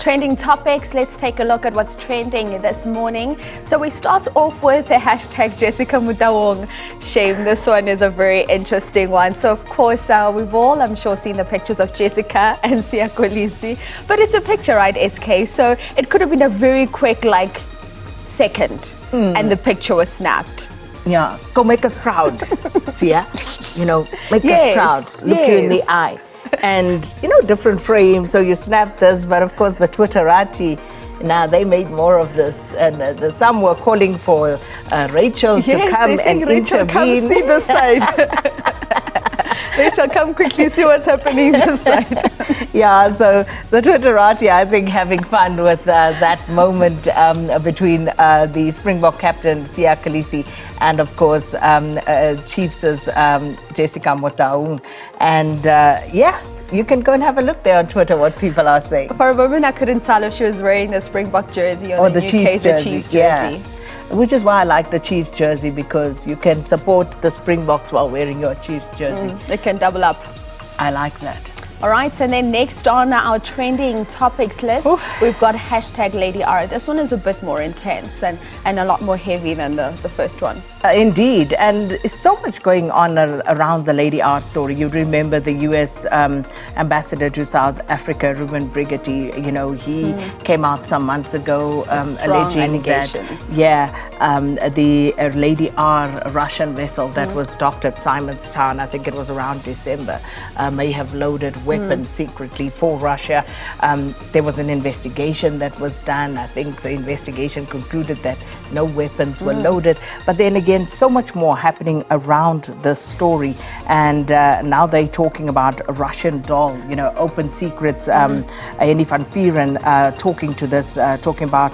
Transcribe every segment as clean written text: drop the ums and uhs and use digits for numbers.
Trending topics, let's take a look at what's trending this morning. So we start off with the hashtag Jessica Mutawong shame. This one is a very interesting one. So of course, we've all, I'm sure, seen the pictures of Jessica and Siya Kolisi. But it's a picture, right, SK? So it could have been a very quick, second, and the picture was snapped. Yeah, go make us proud, Siya. Make us proud. Look you in the eye. And, different frames, so you snap this, but of course the Twitterati, now they made more of this, and some were calling for Rachel to come and Rachel, intervene. Come see this side. Rachel, come quickly see what's happening this side. Yeah, so the Twitterati, I think, having fun with that moment between the Springbok captain, Siya Kolisi, and of course, Chiefs' Jessica Mutawong. And you can go and have a look there on Twitter what people are saying. For a moment, I couldn't tell if she was wearing the Springbok jersey or the Chiefs jersey. Yeah. Which is why I like the Chiefs jersey, because you can support the Springboks while wearing your Chiefs jersey. It can double up. I like that. All right, and then next on our trending topics list, we've got hashtag Lady R. This one is a bit more intense and a lot more heavy than the first one. Indeed, and so much going on around the Lady R story. You remember the US ambassador to South Africa, Ruben Brigitte, he came out some months ago alleging that, the Lady R Russian vessel that was docked at Simonstown, I think it was around December, may have loaded weapons secretly for Russia. There was an investigation that was done. I think the investigation concluded that no weapons were loaded. But then again, so much more happening around this story. And now they're talking about a Russian doll, open secrets. Annie van Vieren talking to this, talking about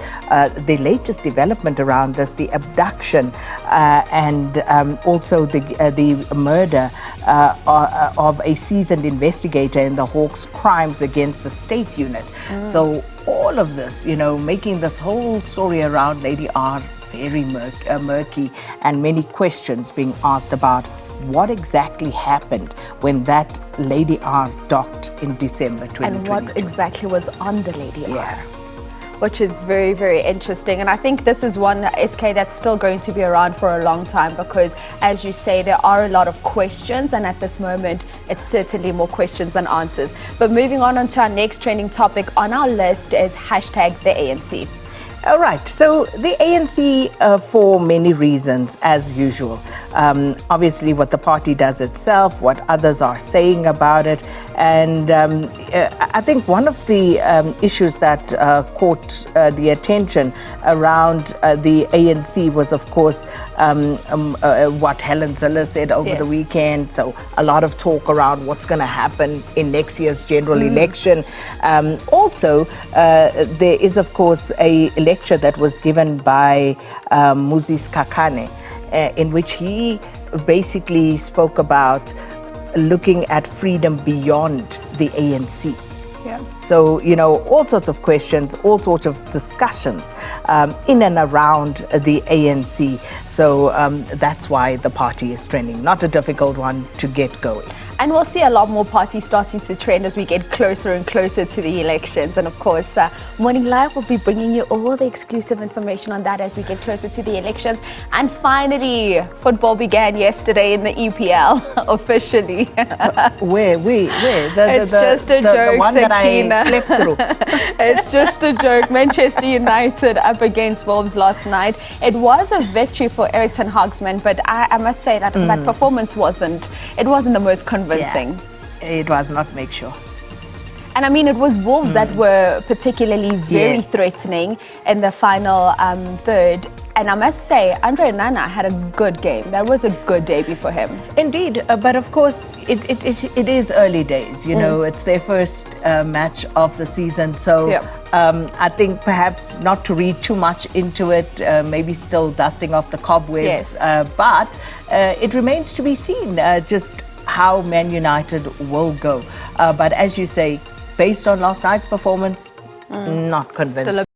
the latest development around this, the abduction and also the murder of a seasoned investigator in the Hawks crimes against the state unit. So all of this, making this whole story around Lady R very murky, and many questions being asked about what exactly happened when that Lady R docked in December 2022. And what exactly was on the Lady R. Which is very, very interesting. And I think this is one, SK, that's still going to be around for a long time, because as you say, there are a lot of questions, and at this moment, it's certainly more questions than answers. But moving on to our next trending topic on our list is hashtag the ANC. All right, so the ANC, for many reasons, as usual. Obviously, what the party does itself, what others are saying about it. And I think one of the issues that caught the attention around the ANC was, of course, what Helen Zille said over the weekend. So a lot of talk around what's going to happen in next year's general election. Also, there is, of course, a lecture that was given by Moses Kakane, in which he basically spoke about looking at freedom beyond the ANC. So, all sorts of questions, all sorts of discussions in and around the ANC. So that's why the party is trending. Not a difficult one to get going. And we'll see a lot more parties starting to trend as we get closer and closer to the elections. And of course, Morning Live will be bringing you all the exclusive information on that as we get closer to the elections. And finally, football began yesterday in the EPL, officially. Where? It's just a joke, the one that I slept through. It's just a joke. Manchester United up against Wolves last night. It was a victory for Erik ten Hag's men, but I must say that that performance wasn't the most convincing. It was not, make sure. And I mean, it was Wolves that were particularly very threatening in the final third. And I must say, Andre Nana had a good game. That was a good debut for him. Indeed, but of course, it is early days. It's their first match of the season. So I think perhaps not to read too much into it, maybe still dusting off the cobwebs. But it remains to be seen just how Man United will go. But as you say, based on last night's performance, not convinced